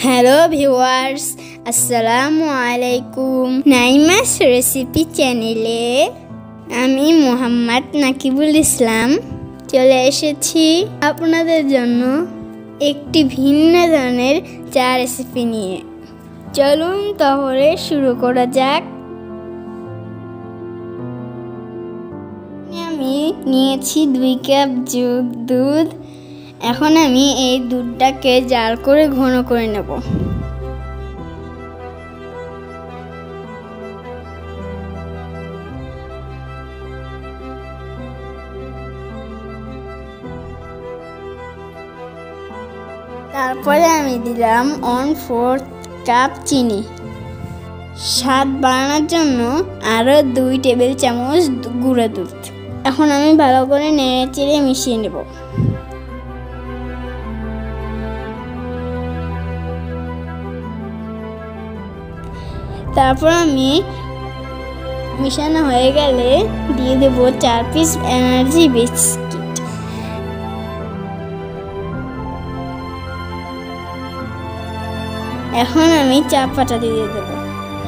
Hello viewers, আসসালামু আলাইকুম। নাইমাস recipe চ্যানেলে আমি মোহাম্মদ নাকিবুল ইসলাম চলে এসেছি আপনাদের জন্য একটি ভিন্ন ধরনের চা রেসিপি নিয়ে। চলুন তাহলে শুরু করা যাক। আমি নিয়েছি 2 কাপ দুধ। এখন আমি এই দুধটাকে জাল করে ঘন করে নেব। তারপরে আমি দিলাম 1/4 কাপ চিনি। স্বাদ বাড়ানোর জন্য আরও 2 টেবিল চামচ গুঁড়া দুধ। এখন আমি ভালো করে নেড়ে চেড়ে মিশিয়ে নেব। তারপর আমি মিশানো হয়ে গেলে দিয়ে দেব 4 পিস এনার্জি বিস্কিট। এখন আমি চা পাতা দিয়ে দেব।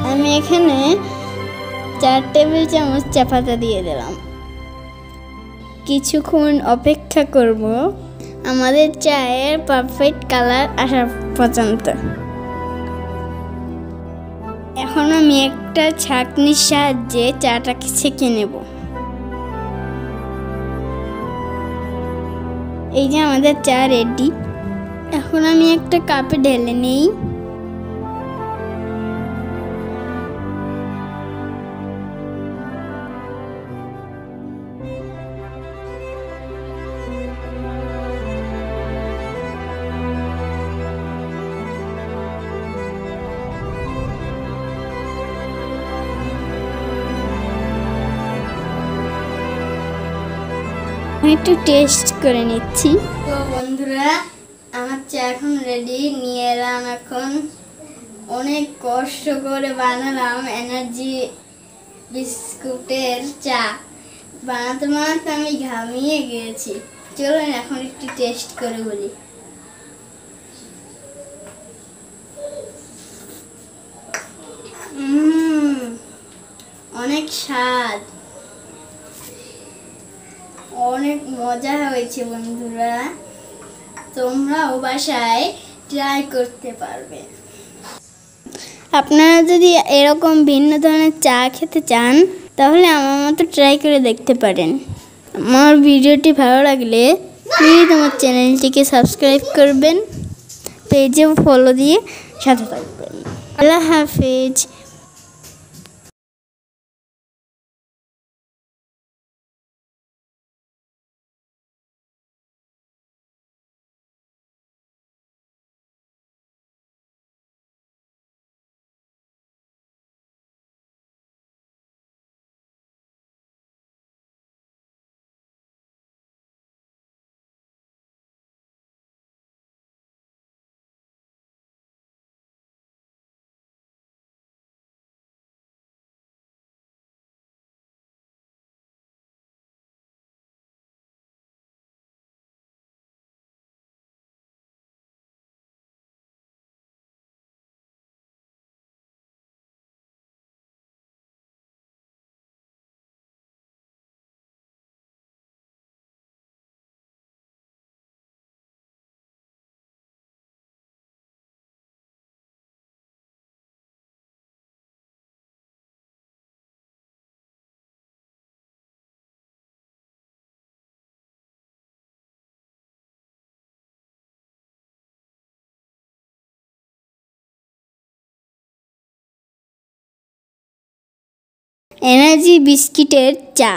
আমি এখানে 4 টেবিল চামচ চা পাতা দিয়ে দিলাম। কিছুক্ষণ অপেক্ষা করব আমাদের চায়ের পারফেক্ট কালার আসা পর্যন্ত। এখন আমি একটা ছাঁকনির সাহায্যে চাটাকে ছেঁকে নেব। এই যে আমাদের চা রেডি। এখন আমি একটা কাপে ঢেলে নেই। একটু টেস্ট করে নিচ্ছি। তো বন্ধুরা, আমার চা এখন রেডি। নিয়ে এলাম এখন। অনেক কষ্ট করে বানালাম এনার্জি বিস্কুটের চা। বানাতে বানাতে আমি ঘামিয়ে গিয়েছি। চলুন এখন একটু টেস্ট করে বলি। অনেক স্বাদ, অনেক মজা হয়েছে বন্ধুরা। তোমরাও বাসায় ট্রাই করতে পারবে। আপনারা যদি এরকম ভিন্ন ধরনের চা খেতে চান তাহলে আমার মতো ট্রাই করে দেখতে পারেন। আমার ভিডিওটি ভালো লাগলে প্লিজ আমার চ্যানেলটিকে সাবস্ক্রাইব করবেন, পেজেও ফলো দিয়ে সাথে থাকবেন। আল্লাহ হাফেজ। এনার্জি বিস্কিটের চা।